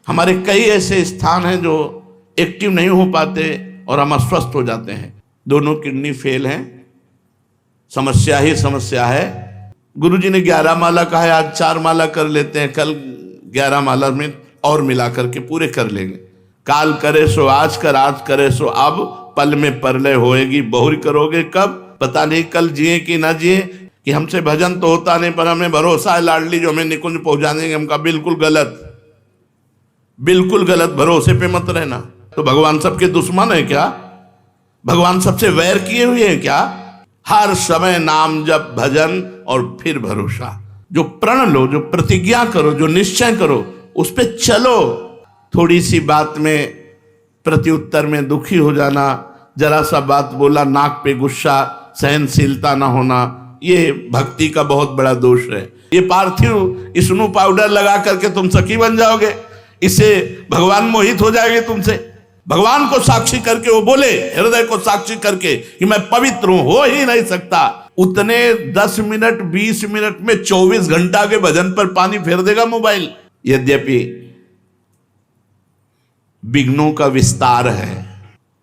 हमारे कई ऐसे स्थान हैं जो एक्टिव नहीं हो पाते और हम अस्वस्थ हो जाते हैं। दोनों किडनी फेल हैं, समस्या ही समस्या है। गुरुजी ने 11 माला कहा है, आज 4 माला कर लेते हैं, कल 11 माला में और मिला करके पूरे कर लेंगे। काल करे सो आज कर, आज करे सो अब, पल में परलय होएगी बहुरी करोगे कब। पता नहीं कल जिए कि ना जिए, कि हमसे भजन तो होता नहीं पर हमें भरोसा है लाडली जो हमें निकुंज पहुंचा देंगे। हमका बिल्कुल गलत, बिल्कुल गलत, भरोसे पे मत रहना। तो भगवान सबके दुश्मन है क्या? भगवान सबसे वैर किए हुए हैं क्या? हर समय नाम जप भजन और फिर भरोसा। जो प्रण लो, जो प्रतिज्ञा करो, जो निश्चय करो, उस पे चलो। थोड़ी सी बात में प्रत्युत्तर में दुखी हो जाना, जरा सा बात बोला नाक पे गुस्सा, सहनशीलता ना होना, ये भक्ति का बहुत बड़ा दोष है। ये पार्थिव स्नो पाउडर लगा करके तुम सखी बन जाओगे, इससे भगवान मोहित हो जाएंगे तुमसे। भगवान को साक्षी करके वो बोले, हृदय को साक्षी करके कि मैं पवित्र हूं, हो ही नहीं सकता। उतने 10 मिनट 20 मिनट में 24 घंटा के भजन पर पानी फेर देगा मोबाइल। यद्यपि विघ्नों का विस्तार है,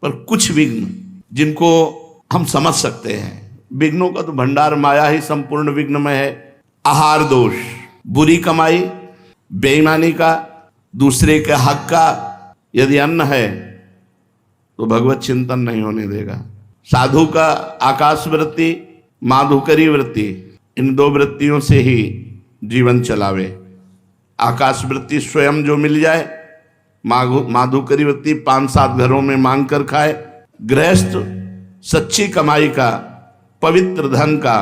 पर कुछ विघ्न जिनको हम समझ सकते हैं। विघ्नों का तो भंडार माया ही संपूर्ण विघ्नमय है। आहार दोष, बुरी कमाई, बेईमानी का, दूसरे के हक का यदि अन्न है तो भगवत चिंतन नहीं होने देगा। साधु का आकाश वृत्ति, माधुकरी वृत्ति, इन 2 वृत्तियों से ही जीवन चलावे। आकाश वृत्ति स्वयं जो मिल जाए, माधुकरी वृत्ति 5-7 घरों में मांग कर खाए। गृहस्थ सच्ची कमाई का, पवित्र धन का,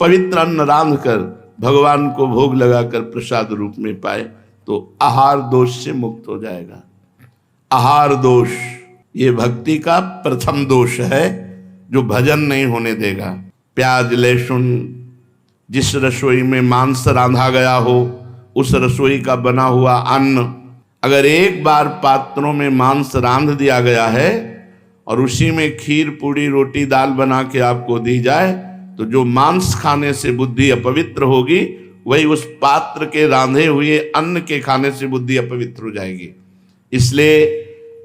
पवित्र अन्न रांध कर भगवान को भोग लगाकर प्रसाद रूप में पाए तो आहार दोष से मुक्त हो जाएगा। आहार दोष ये भक्ति का प्रथम दोष है जो भजन नहीं होने देगा। प्याज लहसुन, जिस रसोई में मांस रांधा गया हो उस रसोई का बना हुआ अन्न, अगर एक बार पात्रों में मांस रांध दिया गया है और उसी में खीर पूड़ी रोटी दाल बना के आपको दी जाए तो जो मांस खाने से बुद्धि अपवित्र होगी वही उस पात्र के रांधे हुए अन्न के खाने से बुद्धि अपवित्र हो जाएगी। इसलिए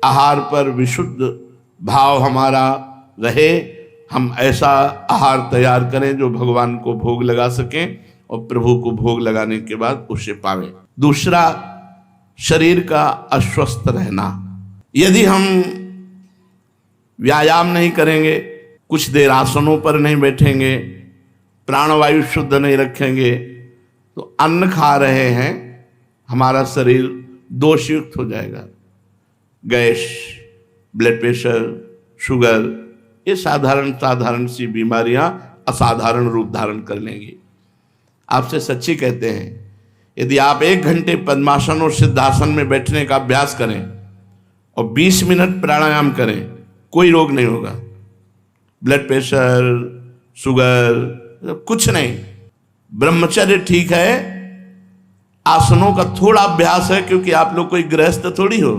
आहार पर विशुद्ध भाव हमारा रहे। हम ऐसा आहार तैयार करें जो भगवान को भोग लगा सकें और प्रभु को भोग लगाने के बाद उसे पावें। दूसरा, शरीर का अस्वस्थ रहना। यदि हम व्यायाम नहीं करेंगे, कुछ देर आसनों पर नहीं बैठेंगे, प्राणवायु शुद्ध नहीं रखेंगे तो अन्न खा रहे हैं, हमारा शरीर दोषयुक्त हो जाएगा। गैस, ब्लड प्रेशर, शुगर, ये साधारण सी बीमारियां असाधारण रूप धारण कर लेंगी। आपसे सच्ची कहते हैं, यदि आप 1 घंटे पद्मासन और सिद्धासन में बैठने का अभ्यास करें और 20 मिनट प्राणायाम करें, कोई रोग नहीं होगा। ब्लड प्रेशर, शुगर, कुछ नहीं। ब्रह्मचर्य ठीक है, आसनों का थोड़ा अभ्यास है, क्योंकि आप लोग कोई गृहस्थ थोड़ी हो।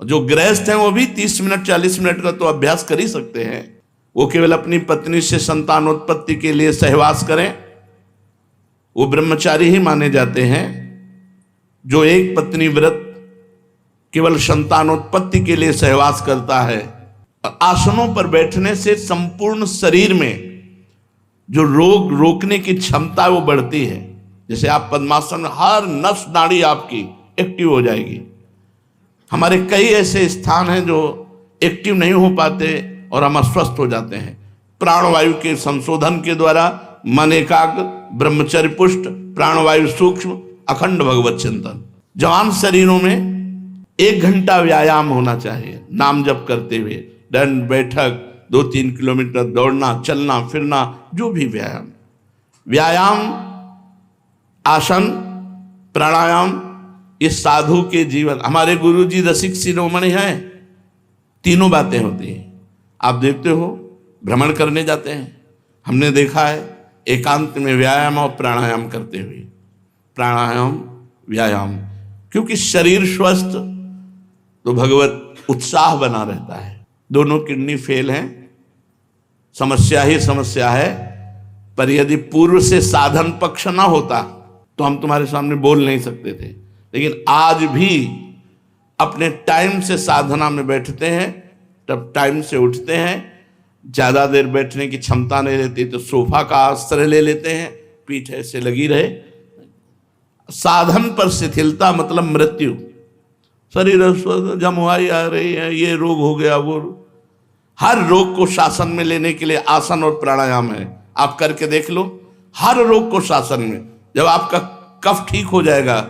जो गृहस्थ हैं वो भी 30 मिनट 40 मिनट का तो अभ्यास कर ही सकते हैं। वो केवल अपनी पत्नी से संतानोत्पत्ति के लिए सहवास करें, वो ब्रह्मचारी ही माने जाते हैं। जो एक पत्नी व्रत केवल संतानोत्पत्ति के लिए सहवास करता है। और आसनों पर बैठने से संपूर्ण शरीर में जो रोग रोकने की क्षमता है वो बढ़ती है। जैसे आप पद्मासन, हर नस नाड़ी आपकी एक्टिव हो जाएगी। हमारे कई ऐसे स्थान हैं जो एक्टिव नहीं हो पाते और हम अस्वस्थ हो जाते हैं। प्राणवायु के संशोधन के द्वारा मन एकाग्र, ब्रह्मचर्य पुष्ट, प्राणवायु सूक्ष्म, अखंड भगवत चिंतन। जवान शरीरों में 1 घंटा व्यायाम होना चाहिए, नाम जप करते हुए, दंड बैठक, 2-3 किलोमीटर दौड़ना, चलना फिरना, जो भी व्यायाम, आसन, प्राणायाम, इस साधु के जीवन। हमारे गुरुजी रसिक शिरोमणि हैं, तीनों बातें होती हैं। आप देखते हो भ्रमण करने जाते हैं, हमने देखा है एकांत में व्यायाम और प्राणायाम करते हुए, प्राणायाम व्यायाम, क्योंकि शरीर स्वस्थ तो भगवत उत्साह बना रहता है। दोनों किडनी फेल हैं, समस्या ही समस्या है। पर यदि पूर्व से साधन पक्ष ना होता तो हम तुम्हारे सामने बोल नहीं सकते थे। लेकिन आज भी अपने टाइम से साधना में बैठते हैं, तब टाइम से उठते हैं। ज़्यादा देर बैठने की क्षमता नहीं रहती तो सोफा का आश्रय ले लेते हैं, पीठ ऐसे लगी रहे। साधन पर शिथिलता मतलब मृत्यु, शरीर जमुआई आ रही है, ये रोग हो गया वो। हर रोग को शासन में लेने के लिए आसन और प्राणायाम है, आप करके देख लो। हर रोग को शासन में, जब आपका कफ ठीक हो जाएगा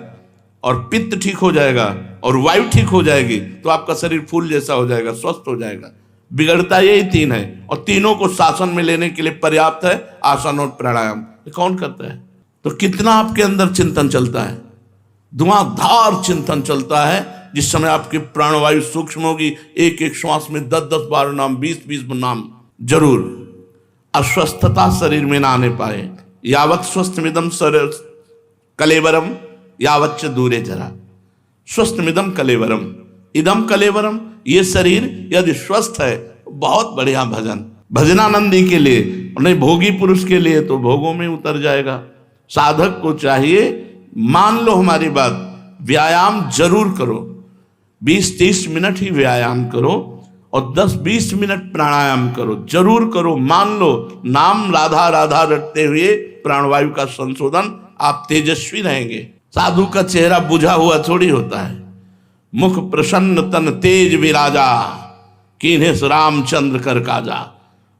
और पित्त ठीक हो जाएगा और वायु ठीक हो जाएगी तो आपका शरीर फूल जैसा हो जाएगा, स्वस्थ हो जाएगा। बिगड़ता यही तीन है और तीनों को शासन में लेने के लिए पर्याप्त है आसन और प्राणायाम। ये कौन करता है? तो कितना आपके अंदर चिंतन चलता है, धुआंधार चिंतन चलता है। जिस समय आपकी प्राणवायु सूक्ष्म होगी, एक एक श्वास में 10-10 बार नाम, 20-20 नाम जरूर। अस्वस्थता शरीर में ना आने पाए। यावत स्वस्थमिदम कलेवरम यावच्च दूरे जरा। स्वस्थमिदम कलेवरम, इदम कलेवरम, ये शरीर यदि स्वस्थ है बहुत बढ़िया भजन, भजनानंदी के लिए, नहीं भोगी पुरुष के लिए तो भोगों में उतर जाएगा। साधक को चाहिए, मान लो हमारी बात, व्यायाम जरूर करो, 20-30 मिनट ही व्यायाम करो और 10-20 मिनट प्राणायाम करो, जरूर करो। मान लो नाम राधा राधा रटते हुए प्राणवायु का संशोधन, आप तेजस्वी रहेंगे। साधु का चेहरा बुझा हुआ थोड़ी होता है। मुख प्रसन्न तन तेज विराजा, कीन्हे रामचंद्र कर काजा।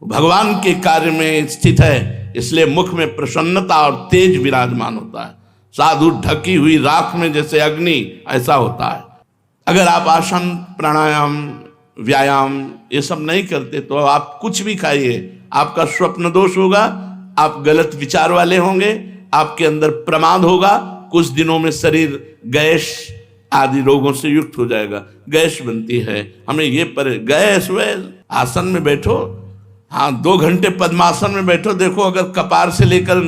भगवान के कार्य में स्थित है, इसलिए मुख में प्रसन्नता और तेज विराजमान होता है। साधु ढकी हुई राख में जैसे अग्नि, ऐसा होता है। अगर आप आसन प्राणायाम व्यायाम ये सब नहीं करते तो आप कुछ भी खाइए, आपका स्वप्न दोष होगा, आप गलत विचार वाले होंगे, आपके अंदर प्रमाद होगा। कुछ दिनों में शरीर गैस आदि रोगों से युक्त हो जाएगा। गैस बनती है, हमें ये पर गैस वैस। आसन में बैठो, हाँ 2 घंटे पद्मासन में बैठो, देखो अगर कपार से लेकर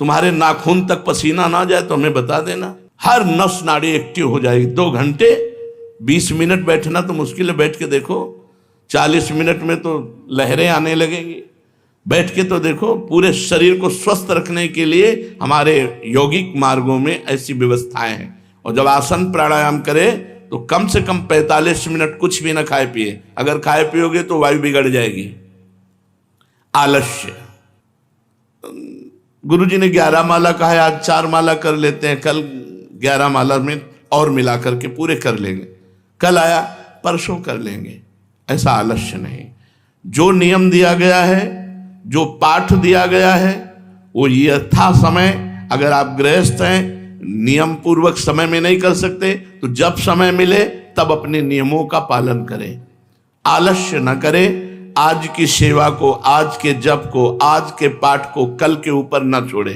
तुम्हारे नाखून तक पसीना ना जाए तो हमें बता देना। हर नस नाड़ी एक्टिव हो जाएगी। 2 घंटे 20 मिनट बैठना तो मुश्किल है, बैठ के देखो 40 मिनट में तो लहरें आने लगेंगी। बैठ के तो देखो, पूरे शरीर को स्वस्थ रखने के लिए हमारे यौगिक मार्गों में ऐसी व्यवस्थाएं हैं। और जब आसन प्राणायाम करें तो कम से कम 45 मिनट कुछ भी ना खाए पिए। अगर खाए पियोगे तो वायु बिगड़ जाएगी। आलस्य, गुरुजी ने 11 माला कहा है, आज 4 माला कर लेते हैं, कल 11 माला में और मिला करके पूरे कर लेंगे। कल आया परसों कर लेंगे, ऐसा आलस्य नहीं। जो नियम दिया गया है, जो पाठ दिया गया है, वो यथा समय, अगर आप गृहस्थ हैं नियम पूर्वक समय में नहीं कर सकते तो जब समय मिले तब अपने नियमों का पालन करें। आलस्य न करें। आज की सेवा को, आज के जप को, आज के पाठ को कल के ऊपर न छोड़े।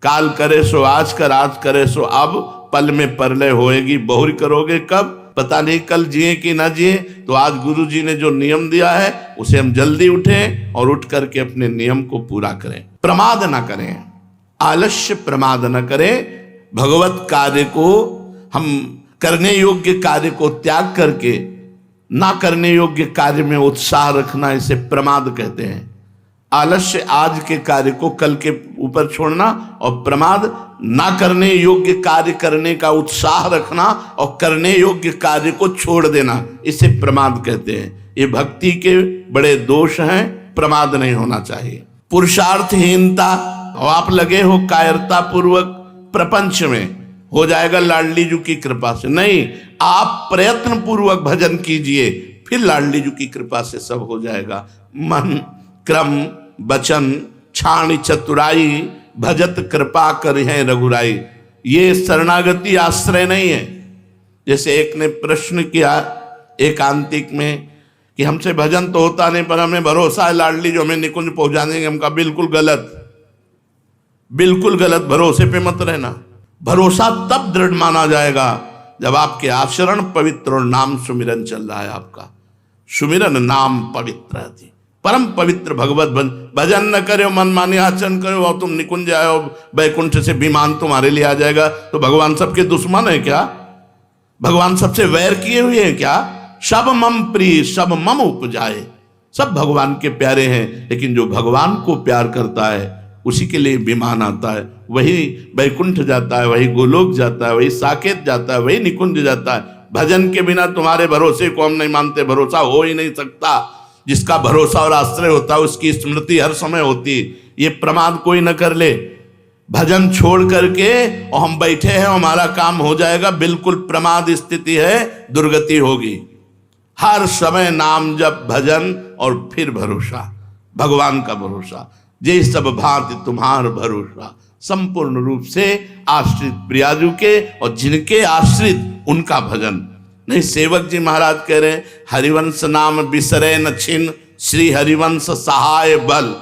काल करे सो आज कर, आज करे सो अब, पल में परलय होएगी बहुरी करोगे कब, पता नहीं कल जिए कि ना जिए। तो आज गुरु जी ने जो नियम दिया है उसे हम जल्दी उठें और उठ करके अपने नियम को पूरा करें। प्रमाद ना करें, आलस्य प्रमाद न करें। भगवत कार्य को, हम करने योग्य कार्य को त्याग करके ना करने योग्य कार्य में उत्साह रखना, इसे प्रमाद कहते हैं। आलस्य आज के कार्य को कल के ऊपर छोड़ना और प्रमाद ना करने योग्य कार्य करने का उत्साह रखना और करने योग्य कार्य को छोड़ देना, इसे प्रमाद कहते हैं। ये भक्ति के बड़े दोष हैं, प्रमाद नहीं होना चाहिए। पुरुषार्थहीनता, और आप लगे हो कायरता पूर्वक प्रपंच में, हो जाएगा लाडली जी की कृपा से। नहीं, आप प्रयत्न पूर्वक भजन कीजिए, फिर लाडली जी की कृपा से सब हो जाएगा। मन क्रम बचन छाण चतुराई, भजत कृपा कर है रघुराई। ये शरणागति आश्रय नहीं है। जैसे एक ने प्रश्न किया एकांतिक में कि हमसे भजन तो होता नहीं पर हमें भरोसा है लाडली जो हमें निकुंज पहुंचा देंगे। हम कहा बिल्कुल गलत, बिल्कुल गलत। भरोसे पे मत रहना। भरोसा तब दृढ़ माना जाएगा जब आपके आचरण पवित्र और नाम सुमिरन चल रहा है। आपका सुमिरन नाम पवित्र है, परम पवित्र भगवत भजन न करे, मनमानी आचरण करो और तुम निकुंज आए वैकुंठ से विमान तुम्हारे लिए आ जाएगा। तो भगवान सबके दुश्मन है क्या? भगवान सबसे वैर किए हुए हैं क्या? सब मम प्रिय सब मम उपजाए, सब भगवान के प्यारे हैं। लेकिन जो भगवान को प्यार करता है उसी के लिए विमान आता है, वही वैकुंठ जाता है, वही गोलोक जाता है, वही साकेत जाता है, वही निकुंज जाता है। भजन के बिना तुम्हारे भरोसे को हम नहीं मानते, भरोसा हो ही नहीं सकता। जिसका भरोसा और आश्रय होता है उसकी स्मृति हर समय होती है। ये प्रमाद कोई न कर ले, भजन छोड़ करके और हम बैठे हैं हमारा काम हो जाएगा, बिल्कुल प्रमाद स्थिति है, दुर्गति होगी। हर समय नाम जप, भजन और फिर भरोसा, भगवान का भरोसा। जे सब भांति तुम्हार भरोसा, संपूर्ण रूप से आश्रित प्रियाजू के और जिनके आश्रित उनका भजन। नहीं, सेवक जी महाराज कह रहे हैं, हरिवंश नाम बिसरे न छिन, श्री हरिवंश सहाय बल।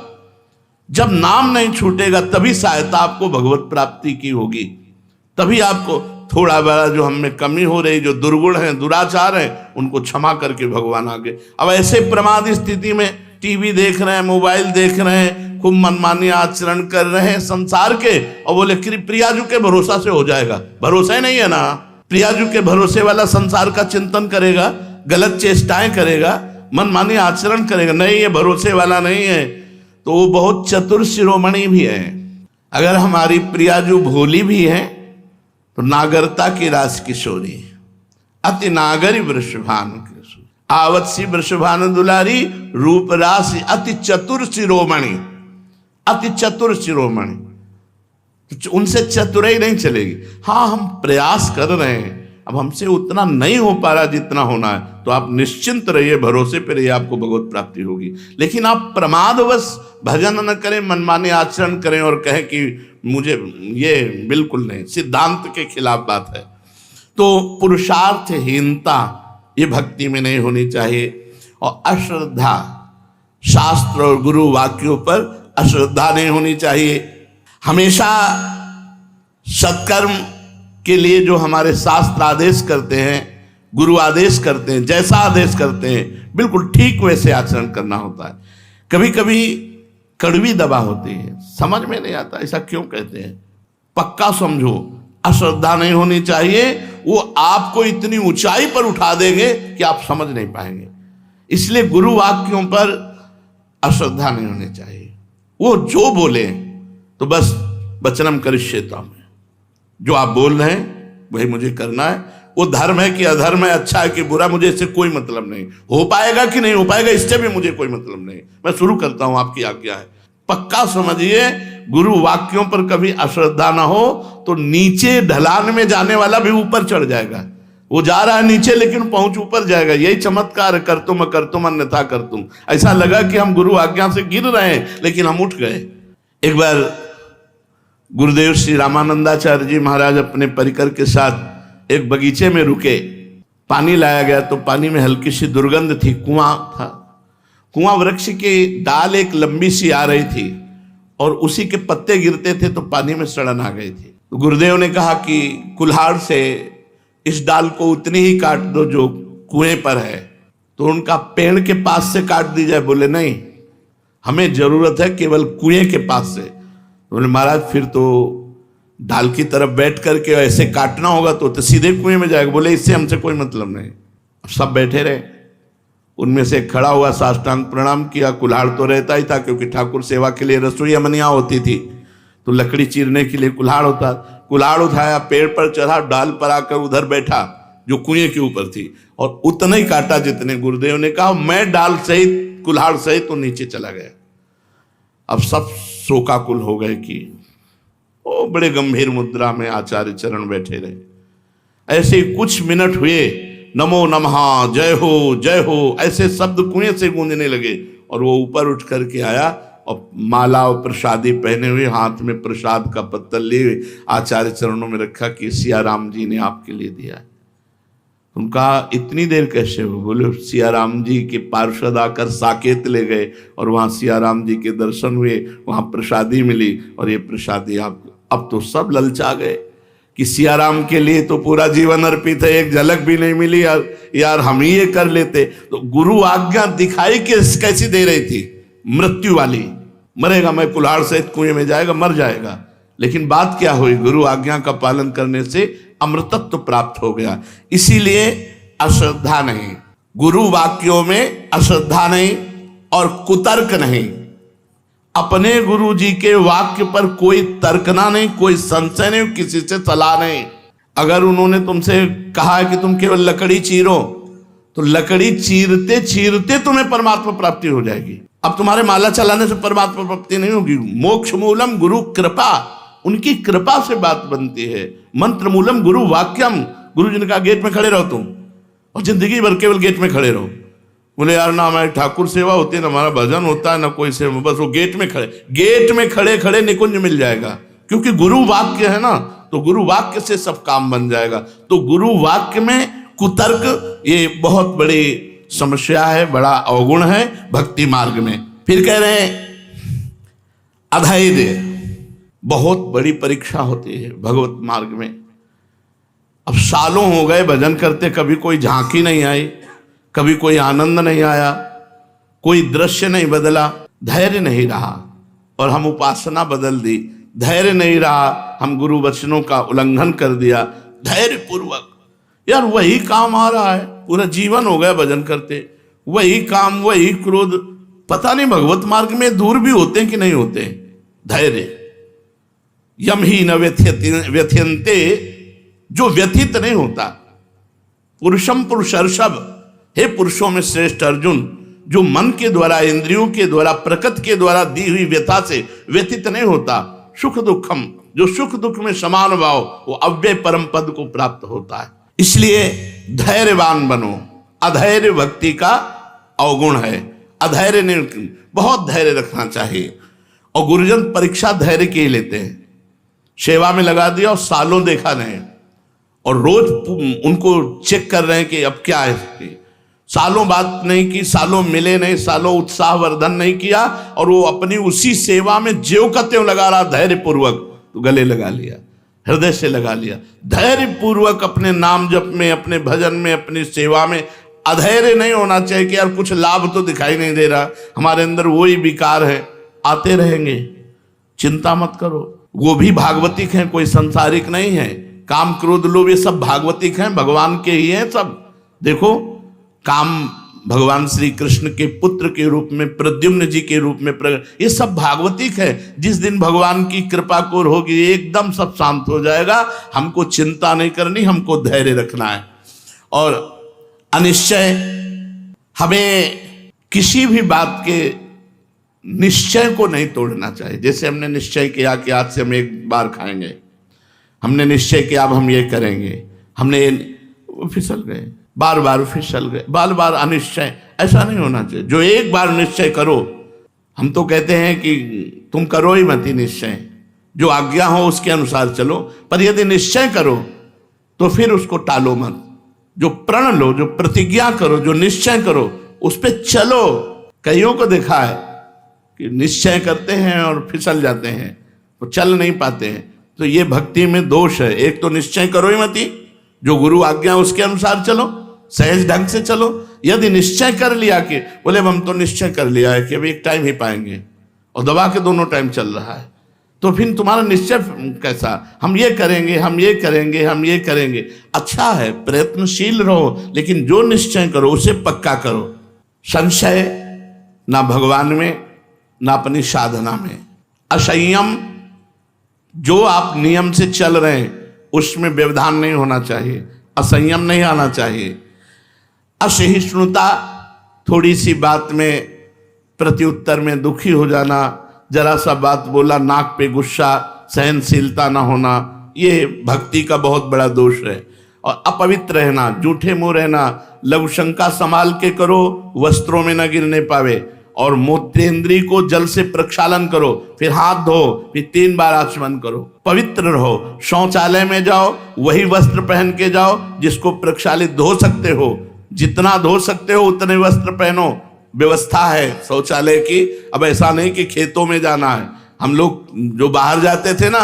जब नाम नहीं छूटेगा तभी सहायता आपको भगवत प्राप्ति की होगी, तभी आपको थोड़ा बड़ा जो हम में कमी हो रही, जो दुर्गुण है, दुराचार है, उनको क्षमा करके भगवान आगे। अब ऐसे प्रमाद स्थिति में टीवी देख रहे हैं, मोबाइल देख रहे हैं, खूब मनमानी आचरण कर रहे हैं संसार के, और बोले कि प्रियाजू के भरोसा से हो जाएगा। भरोसा ही नहीं है ना। प्रियाजू के भरोसे वाला संसार का चिंतन करेगा, गलत चेष्टाएं करेगा, मनमानी आचरण करेगा, नहीं ये भरोसे वाला नहीं है, तो वो बहुत चतुर शिरोमणि भी है। अगर हमारी प्रियाजू भोली भी है तो नागरता की रास किशोरी, अति नागरी वृषभान किशोरी, आवत सी वृषभान दुलारी, रूप राशि अति चतुर शिरोमणि, अति चतुर शिरोमणि। उनसे चतुराई नहीं चलेगी। हाँ, हम प्रयास कर रहे हैं, अब हमसे उतना नहीं हो पा रहा जितना होना है, तो आप निश्चिंत रहिए, भरोसे पे रहिए, आपको भगवत प्राप्ति होगी। लेकिन आप प्रमादवश भजन न करें, मनमाने आचरण करें और कहें कि मुझे, ये बिल्कुल नहीं, सिद्धांत के खिलाफ बात है। तो पुरुषार्थहीनता ये भक्ति में नहीं होनी चाहिए, और अश्रद्धा, शास्त्र और गुरु वाक्यों पर अश्रद्धा नहीं होनी चाहिए। हमेशा सत्कर्म के लिए जो हमारे शास्त्र आदेश करते हैं, गुरु आदेश करते हैं, जैसा आदेश करते हैं बिल्कुल ठीक वैसे आचरण करना होता है। कभी कभी कड़वी दवा होती है, समझ में नहीं आता ऐसा क्यों कहते हैं। पक्का समझो, अश्रद्धा नहीं होनी चाहिए, वो आपको इतनी ऊंचाई पर उठा देंगे कि आप समझ नहीं पाएंगे। इसलिए गुरु वाक्यों पर अश्रद्धा नहीं होनी चाहिए। वो जो बोले तो बस वचनम करिष्येताम, जो आप बोल रहे हैं वही मुझे करना है। वो धर्म है कि अधर्म है, अच्छा है कि बुरा, मुझे इससे कोई मतलब नहीं। हो पाएगा कि नहीं हो पाएगा इससे भी मुझे कोई मतलब नहीं। मैं शुरू करता हूं, आपकी आज्ञा है। पक्का समझिए, गुरु वाक्यों पर कभी अश्रद्धा ना हो तो नीचे ढलान में जाने वाला भी ऊपर चढ़ जाएगा। वो जा रहा है नीचे लेकिन पहुंच ऊपर जाएगा। यही चमत्कार है, कर तुम अन्यथा कर तुम। ऐसा लगा कि हम गुरु आज्ञा से गिर रहे हैं लेकिन हम उठ गए। एक बार गुरुदेव श्री रामानंदाचार्य जी महाराज अपने परिकर के साथ एक बगीचे में रुके। पानी लाया गया तो पानी में हल्की सी दुर्गंध थी। कुआं था, कुआं वृक्ष की डाल एक लंबी सी आ रही थी और उसी के पत्ते गिरते थे तो पानी में सड़न आ गई थी। तो गुरुदेव ने कहा कि कुल्हाड़ से इस डाल को उतनी ही काट दो जो कुएं पर है। तो उनका पेड़ के पास से काट दी जाए। बोले नहीं, हमें जरूरत है केवल कुएं के पास से। बोले महाराज फिर तो डाल की तरफ बैठ करके ऐसे काटना होगा तो सीधे कुएं में जाएगा। बोले इससे हमसे कोई मतलब नहीं। अब सब बैठे रहे। उनमें से खड़ा हुआ, साष्टांग प्रणाम किया। कुल्हाड़ तो रहता ही था क्योंकि ठाकुर सेवा के लिए रसोई अमनियाँ होती थी तो लकड़ी चीरने के लिए कुल्हाड़ होता। कुल्हाड़ उठाया, पेड़ पर चढ़ा, डाल पर आकर उधर बैठा जो कुएं के ऊपर थी और उतना ही काटा जितने गुरुदेव ने कहा। मैं डाल सहित कुल्हाड़ सहित तो नीचे चला गया। अब सब शोकाकुल हो गए कि ओ, बड़े गंभीर मुद्रा में आचार्य चरण बैठे रहे। ऐसे कुछ मिनट हुए, नमो नमः, जय हो ऐसे शब्द कुएं से गूंजने लगे और वो ऊपर उठ करके आया और माला और प्रसादी पहने हुए, हाथ में प्रसाद का पत्तल लिए आचार्य चरणों में रखा कि सिया राम जी ने आपके लिए दिया है। उनका इतनी देर कैसे हो? बोले सिया राम जी के पार्षद आकर साकेत ले गए और वहाँ सिया राम जी के दर्शन हुए, वहाँ प्रसादी मिली और ये प्रसादी आप। अब तो सब ललचा गए कि सिया राम के लिए तो पूरा जीवन अर्पित है, एक झलक भी नहीं मिली यार हम ही ये कर लेते। तो गुरु आज्ञा दिखाई कैसी दे रही थी? मृत्यु वाली। मरेगा, मैं कुल्हाड़ सहित कुएं में जाएगा, मर जाएगा। लेकिन बात क्या हुई? गुरु आज्ञा का पालन करने से अमृतत्व प्राप्त हो गया। इसीलिए अश्रद्धा नहीं, गुरु वाक्यों में अश्रद्धा नहीं और कुतर्क नहीं। अपने गुरु जी के वाक्य पर कोई तर्कना नहीं, कोई संशय नहीं, किसी से सलाह नहीं। अगर उन्होंने तुमसे कहा कि तुम केवल लकड़ी चीरो, तो लकड़ी चीरते चीरते तुम्हें परमात्मा प्राप्ति हो जाएगी। अब तुम्हारे माला चलाने से परमात्मा प्राप्ति नहीं होगी। मोक्ष मूलम गुरु कृपा, उनकी कृपा से बात बनती है। मंत्र मूलम गुरु वाक्यम, गुरु जी ने कहा गेट में खड़े रहो तुम, और जिंदगी भर केवल गेट में खड़े रहो। बोले यार ना हमारी ठाकुर सेवा होती है, ना हमारा भजन होता है, ना कोई सेवा, बस वो गेट में खड़े खड़े निकुंज मिल जाएगा। क्योंकि गुरु वाक्य है ना, तो गुरु वाक्य से सब काम बन जाएगा। तो गुरु वाक्य में कुतर्क ये बहुत बड़ी समस्या है, बड़ा अवगुण है भक्ति मार्ग में। फिर कह रहे हैं अधैर्य, बहुत बड़ी परीक्षा होती है भगवत मार्ग में। अब सालों हो गए भजन करते, कभी कोई झांकी नहीं आई, कभी कोई आनंद नहीं आया, कोई दृश्य नहीं बदला, धैर्य नहीं रहा। और हम उपासना बदल दी, धैर्य नहीं रहा, हम गुरु वचनों का उल्लंघन कर दिया धैर्य पूर्वक। यार वही काम आ रहा है, पूरा जीवन हो गया भजन करते, वही काम, वही क्रोध। पता नहीं भगवत मार्ग में दूर भी होते हैं कि नहीं होते। धैर्य यम ही न व्यथ्यन्ते, जो व्यथित नहीं होता। पुरुषम पुरुषर्षभ, हे पुरुषों में श्रेष्ठ अर्जुन, जो मन के द्वारा, इंद्रियों के द्वारा, प्रकृति के द्वारा दी हुई व्यथा से व्यथित नहीं होता। सुख दुखम, जो सुख दुख में समान भाव, वो अव्यय परम पद को प्राप्त होता है। इसलिए धैर्यवान बनो। अधैर्य भक्ति का अवगुण है। अधैर्य नहीं, बहुत धैर्य रखना चाहिए। और गुरुजन परीक्षा धैर्य की ही लेते हैं। सेवा में लगा दिया और सालों देखा नहीं, और रोज उनको चेक कर रहे हैं कि अब क्या है। सालों बात नहीं की, सालों मिले नहीं, सालों उत्साह वर्धन नहीं किया, और वो अपनी उसी सेवा में ज्यों का त्यों लगा रहा धैर्य पूर्वक, तो गले लगा लिया, हृदय से लगा लिया। धैर्य पूर्वक अपने नाम जप में, अपने भजन में, अपनी सेवा में अधैर्य नहीं होना चाहिए कि यार कुछ लाभ तो दिखाई नहीं दे रहा, हमारे अंदर वही विकार है, आते रहेंगे, चिंता मत करो। वो भी भागवतिक हैं, कोई संसारिक नहीं है। काम क्रोध लोभ ये सब भागवतिक हैं, भगवान के ही हैं सब। देखो काम भगवान श्री कृष्ण के पुत्र के रूप में, प्रद्युम्न जी के रूप में ये सब भागवतिक है। जिस दिन भगवान की कृपा को होगी एकदम सब शांत हो जाएगा। हमको चिंता नहीं करनी, हमको धैर्य रखना है। और अनिश्चय, हमें किसी भी बात के निश्चय को नहीं तोड़ना चाहिए। जैसे हमने निश्चय किया कि आज से हम एक बार खाएंगे, हमने निश्चय किया अब हम ये करेंगे, हमने फिसल गए, बार बार फिसल गए, बार बार अनिश्चय। ऐसा नहीं होना चाहिए। जो एक बार निश्चय करो, हम तो कहते हैं कि तुम करो ही मत निश्चय, जो आज्ञा हो उसके अनुसार चलो, पर यदि निश्चय करो तो फिर उसको टालो मत। जो प्रण लो, जो प्रतिज्ञा करो, जो निश्चय करो, उस पर चलो। कईयों को देखा है कि निश्चय करते हैं और फिसल जाते हैं, तो चल नहीं पाते हैं। तो ये भक्ति में दोष है। एक तो निश्चय करो ही मती, जो गुरु आज्ञा उसके अनुसार चलो, सहज ढंग से चलो। यदि निश्चय कर लिया कि बोले हम तो निश्चय कर लिया है कि अभी एक टाइम ही पाएंगे, और दबा के दोनों टाइम चल रहा है, तो फिर तुम्हारा निश्चय कैसा, हम ये करेंगे, हम ये करेंगे, हम ये करेंगे। अच्छा है, प्रयत्नशील रहो, लेकिन जो निश्चय करो उसे पक्का करो। संशय ना भगवान में, ना अपनी साधना में। असंयम, जो आप नियम से चल रहे हैं उसमें व्यवधान नहीं होना चाहिए, असंयम नहीं आना चाहिए। असहिष्णुता, थोड़ी सी बात में प्रत्युत्तर में दुखी हो जाना, जरा सा बात बोला नाक पे गुस्सा, सहनशीलता ना होना, ये भक्ति का बहुत बड़ा दोष है। और अपवित्र रहना, झूठे मुंह रहना, लघुशंका संभाल के करो, वस्त्रों में न गिरने पावे। और मूत्रेंद्री को जल से प्रक्षालन करो, फिर हाथ धो, फिर 3 बार आचमन करो, पवित्र रहो। शौचालय में जाओ, वही वस्त्र पहन के जाओ जिसको प्रक्षालित धो सकते हो, जितना धो सकते हो उतने वस्त्र पहनो। व्यवस्था है शौचालय की। अब ऐसा नहीं कि खेतों में जाना है। हम लोग जो बाहर जाते थे ना,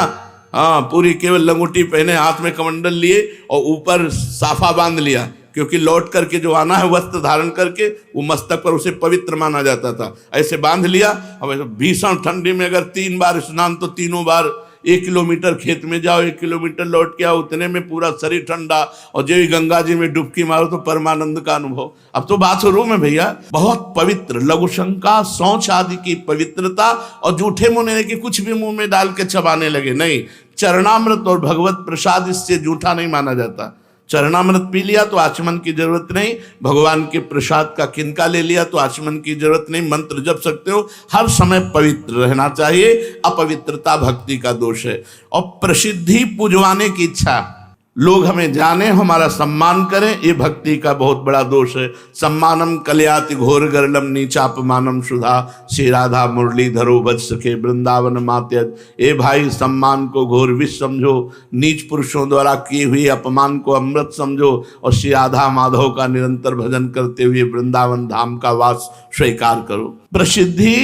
हाँ, पूरी केवल लंगोटी पहने, हाथ में कमंडल लिए और ऊपर साफा बांध लिया, क्योंकि लौट करके जो आना है वस्त्र धारण करके, वो मस्तक पर उसे पवित्र माना जाता था। ऐसे बांध लिया। अब भीषण ठंडी में अगर 3 बार स्नान, तो तीनों बार 1 किलोमीटर खेत में जाओ, 1 किलोमीटर लौट के आओ, उतने में पूरा शरीर ठंडा, और जो ही गंगा जी में डुबकी मारो तो परमानंद का अनुभव। अब तो बाथरूम है भैया, बहुत पवित्र, लघु शंका, शौच आदि की पवित्रता, और झूठे मुंह कि कुछ भी मुंह में डाल के चबाने लगे, नहीं। चरणामृत और भगवत प्रसाद इससे झूठा नहीं माना जाता। चरणामृत पी लिया तो आचमन की जरूरत नहीं, भगवान के प्रसाद का किनका ले लिया तो आचमन की जरूरत नहीं, मंत्र जप सकते हो। हर समय पवित्र रहना चाहिए, अपवित्रता भक्ति का दोष है। और प्रसिद्धि पुजवाने की इच्छा, लोग हमें जाने, हमारा सम्मान करें, ये भक्ति का बहुत बड़ा दोष है। सम्मानम कलयाति घोर गर्लम नीचापमानम सुधा, श्री राधा मुरली धरो वत्स के वृंदावन मात्यज। ए भाई, सम्मान को घोर विष समझो, नीच पुरुषों द्वारा किए हुए अपमान को अमृत समझो, और श्री राधा माधव का निरंतर भजन करते हुए वृंदावन धाम का वास स्वीकार करो। प्रसिद्धि,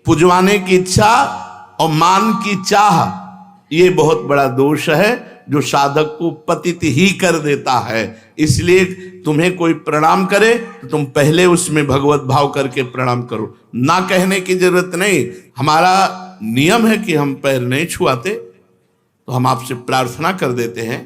पुजवाने की इच्छा और मान की चाह, ये बहुत बड़ा दोष है जो साधक को पतित ही कर देता है। इसलिए तुम्हें कोई प्रणाम करे तो तुम पहले उसमें भगवत भाव करके प्रणाम करो, ना कहने की जरूरत नहीं। हमारा नियम है कि हम पैर नहीं छुआते, तो हम आपसे प्रार्थना कर देते हैं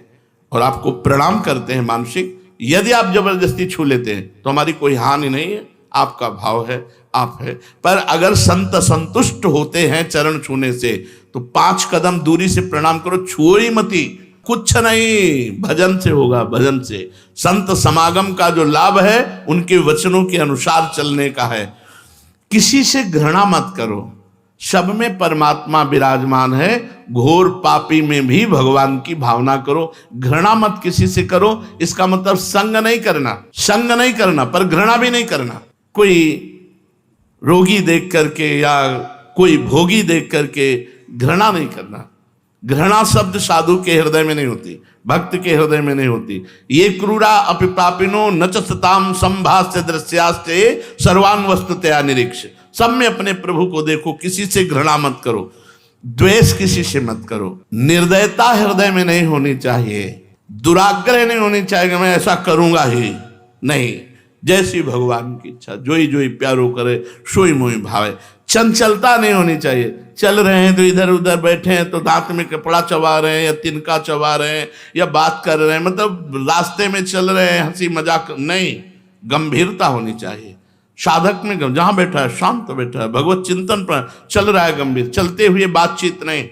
और आपको प्रणाम करते हैं मानसिक। यदि आप जबरदस्ती छू लेते हैं तो हमारी कोई हानि नहीं है, आपका भाव है, आप है। पर अगर संत संतुष्ट होते हैं चरण छूने से तो 5 कदम दूरी से प्रणाम करो, छुओ ही मती। कुछ नहीं, भजन से होगा, भजन से। संत समागम का जो लाभ है उनके वचनों के अनुसार चलने का है। किसी से घृणा मत करो, सब में परमात्मा विराजमान है, घोर पापी में भी भगवान की भावना करो। घृणा मत किसी से करो, इसका मतलब संग नहीं करना, संग नहीं करना पर घृणा भी नहीं करना। कोई रोगी देख करके या कोई भोगी देख करके घृणा नहीं करना। घृणा शब्द साधु के हृदय में नहीं होती, भक्त के हृदय में नहीं होती। ये क्रूरा अपिपापिनो न च सताम संभाष्य दृश्यास्ते सर्वान वस्तुतया निरीक्ष। सब में अपने प्रभु को देखो, किसी से घृणा मत करो, द्वेष किसी से मत करो। निर्दयता हृदय में नहीं होनी चाहिए, दुराग्रह नहीं होनी चाहिए मैं ऐसा करूंगा ही नहीं। जैसी भगवान की इच्छा, जोई जोई प्यारो करे सोई मोई भावे। चंचलता नहीं होनी चाहिए, चल रहे हैं तो इधर उधर बैठे हैं तो दांत में कपड़ा चबा रहे हैं या तिनका चबा रहे हैं या बात कर रहे हैं, मतलब रास्ते में चल रहे हैं हंसी मजाक नहीं। गंभीरता होनी चाहिए साधक में, जहां बैठा है शांत बैठा है, भगवत चिंतन पर चल रहा है गंभीर, चलते हुए बातचीत नहीं।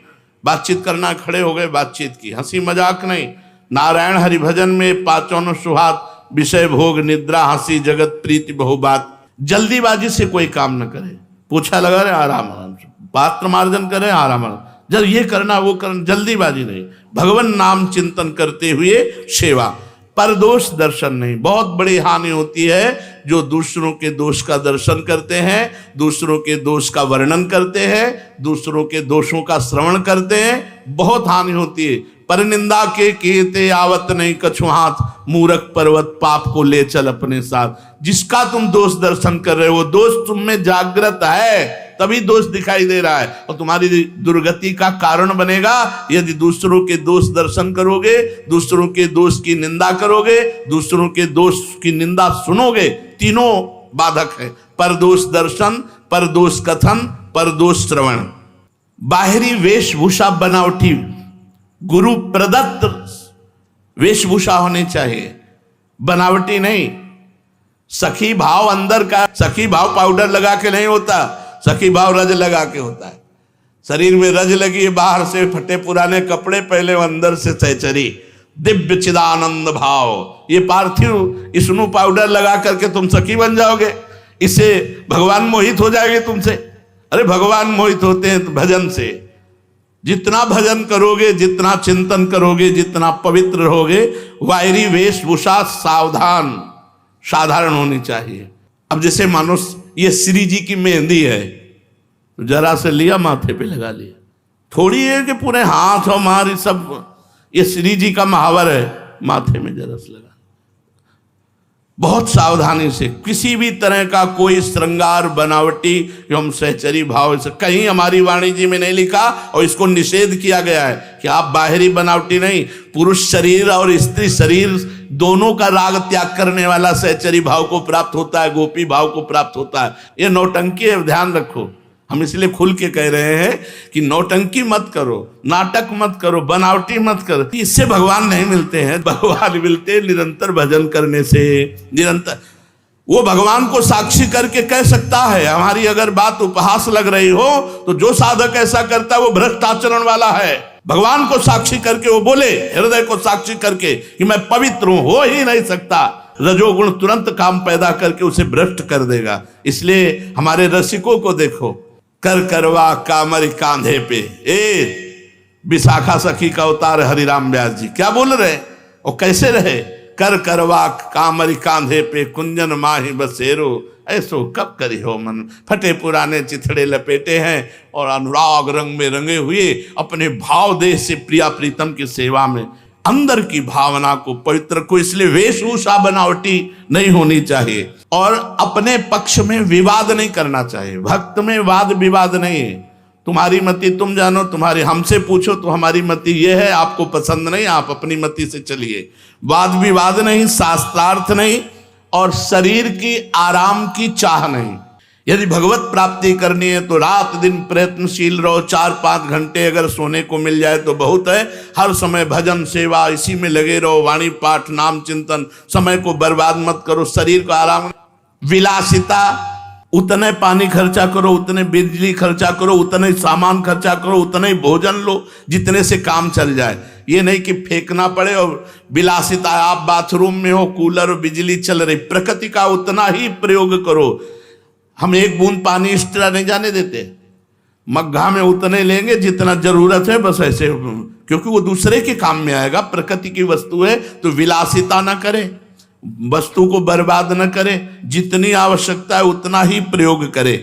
बातचीत करना खड़े हो गए, बातचीत की, हंसी मजाक नहीं। नारायण हरिभजन में 5 सुहाग, विषय भोग निद्रा हंसी जगत प्रीति बहुबात। जल्दीबाजी से कोई काम न करे, पूछा लगा रहे आराम आराम से, पात्र मार्जन करे आराम आराम, जब ये करना वो करना, जल्दीबाजी नहीं। भगवान नाम चिंतन करते हुए सेवा, पर दोष दर्शन नहीं। बहुत बड़ी हानि होती है जो दूसरों के दोष का दर्शन करते हैं, दूसरों के दोष का वर्णन करते हैं, दूसरों के दोषों का श्रवण करते हैं, बहुत हानि होती है। पर निंदा के कीते आवत नहीं कछु हाथ, मूर्ख पर्वत पाप को ले चल अपने साथ। जिसका तुम दोष दर्शन कर रहे हो वो दोष तुम में जागृत है, तभी दोष दिखाई दे रहा है और तुम्हारी दुर्गति का कारण बनेगा। यदि दूसरों के दोष दर्शन करोगे, दूसरों के दोष की निंदा करोगे, दूसरों के दोष की निंदा सुनोगे, तीनों बाधक है। पर दोष दर्शन, पर दोष कथन, पर दोष श्रवण। बाहरी वेशभूषा बनावटी, गुरु प्रदत्त वेशभूषा होनी चाहिए, बनावटी नहीं। सखी भाव अंदर का, सखी भाव पाउडर लगा के नहीं होता, सखी भाव रज लगा के होता है। शरीर में रज लगी है, बाहर से फटे पुराने कपड़े पहले, अंदर से सहचरी दिव्य चिदानंद भाव। ये पार्थिव स्नो पाउडर लगा करके तुम सखी बन जाओगे, इससे भगवान मोहित हो जाएंगे तुमसे। अरे भगवान मोहित होते हैं तो भजन से। जितना भजन करोगे, जितना चिंतन करोगे, जितना पवित्र रहोगे, वायरी वेशभूषा सावधान साधारण होनी चाहिए। अब जैसे मानो ये श्री जी की मेहंदी है तो जरा से लिया माथे पे लगा लिया, थोड़ी है कि पूरे हाथ और मारी सब। ये श्री जी का महावर है, माथे में जरा से लगा। बहुत सावधानी से, किसी भी तरह का कोई श्रृंगार बनावटी एवं सहचरी भाव से कहीं हमारी वाणी जी में नहीं लिखा और इसको निषेध किया गया है कि आप बाहरी बनावटी नहीं। पुरुष शरीर और स्त्री शरीर दोनों का राग त्याग करने वाला सहचरी भाव को प्राप्त होता है, गोपी भाव को प्राप्त होता है। ये नौटंकी है, ध्यान रखो। हम इसलिए खुल के कह रहे हैं कि नौटंकी मत करो, नाटक मत करो, बनावटी मत करो, इससे भगवान नहीं मिलते हैं। भगवान मिलते हैं निरंतर भजन करने से। निरंतर वो भगवान को साक्षी करके कह सकता है। हमारी अगर बात उपहास लग रही हो तो जो साधक ऐसा करता है वो भ्रष्ट आचरण वाला है। भगवान को साक्षी करके वो बोले, हृदय को साक्षी करके कि मैं पवित्र हूं, हो ही नहीं सकता। रजोगुण तुरंत काम पैदा करके उसे भ्रष्ट कर देगा। इसलिए हमारे रसिकों को देखो, कर करवा कामर कांधे पे। विशाखा सखी का अवतार हरिराम व्यास जी क्या बोल रहे और कैसे रहे? कर करवा कामरी कांधे पे कुंजन माही बसेरो, ऐसो कब करी हो मन। फटे पुराने चिथड़े लपेटे हैं और अनुराग रंग में रंगे हुए अपने भाव देश से प्रिया प्रीतम की सेवा में अंदर की भावना को पवित्र को, इसलिए वेशभूषा बनावटी नहीं होनी चाहिए और अपने पक्ष में विवाद नहीं करना चाहिए। भक्त में वाद विवाद नहीं है। तुम्हारी मति तुम जानो, तुम्हारी हमसे पूछो तो हमारी मति ये है, आपको पसंद नहीं, आप अपनी मति से चलिए। वाद विवाद नहीं, शास्त्रार्थ नहीं और शरीर की आराम की चाह नहीं। यदि भगवत प्राप्ति करनी है तो रात दिन प्रयत्नशील रहो। 4-5 घंटे अगर सोने को मिल जाए तो बहुत है। हर समय भजन सेवा इसी में लगे रहो, वाणी पाठ नाम चिंतन, समय को बर्बाद मत करो। शरीर को आराम, विलासिता, उतने पानी खर्चा करो, उतने बिजली खर्चा करो, उतने सामान खर्चा करो, उतने भोजन लो जितने से काम चल जाए। ये नहीं कि फेंकना पड़े और विलासिता, आप बाथरूम में हो, कूलर और बिजली चल रही, प्रकृति का उतना ही प्रयोग करो। हम एक बूंद पानी एक्स्ट्रा नहीं जाने देते, मग्घा में उतने लेंगे जितना जरूरत है, बस ऐसे, क्योंकि वो दूसरे के काम में आएगा। प्रकृति की वस्तु है तो विलासिता ना करें, वस्तु को बर्बाद न करें, जितनी आवश्यकता है उतना ही प्रयोग करें।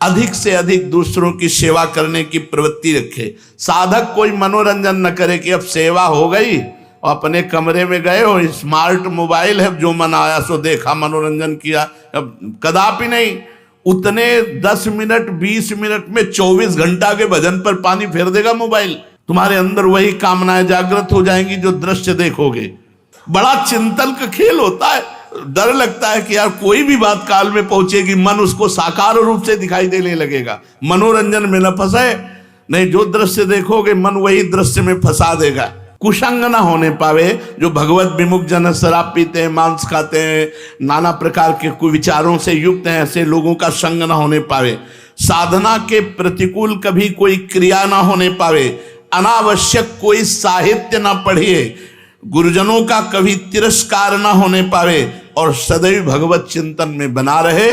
अधिक से अधिक दूसरों की सेवा करने की प्रवृत्ति रखे। साधक कोई मनोरंजन न करे कि अब सेवा हो गई और अपने कमरे में गए और स्मार्ट मोबाइल है, जो मन आया सो देखा, मनोरंजन किया। अब कदापि नहीं। उतने 10 मिनट 20 मिनट में 24 घंटा के भजन पर पानी फेर देगा मोबाइल। तुम्हारे अंदर वही कामनाएं जागृत हो जाएंगी जो दृश्य देखोगे। बड़ा चिंतन का खेल होता है। डर लगता है कि यार कोई भी बात काल में पहुंचेगी, मन उसको साकार रूप से दिखाई देने लगेगा। मनोरंजन में न फंसे, नहीं, जो दृश्य देखोगे मन वही दृश्य में फंसा देगा। कुसंग ना होने पावे। जो भगवत विमुख जन शराब पीते हैं, मांस खाते हैं, नाना प्रकार के कुविचारों से युक्त हैं, ऐसे लोगों का संग ना होने पावे। साधना के प्रतिकूल कभी कोई क्रिया ना होने पावे। अनावश्यक कोई साहित्य ना पढ़िए। गुरुजनों का कभी तिरस्कार ना होने पावे और सदैव भगवत चिंतन में बना रहे।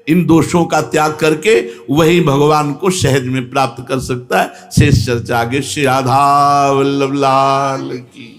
इन दोषों का त्याग करके वही भगवान को सहज में प्राप्त कर सकता है। शेष चर्चा आगे। श्री राधा वल्लभ लाल की।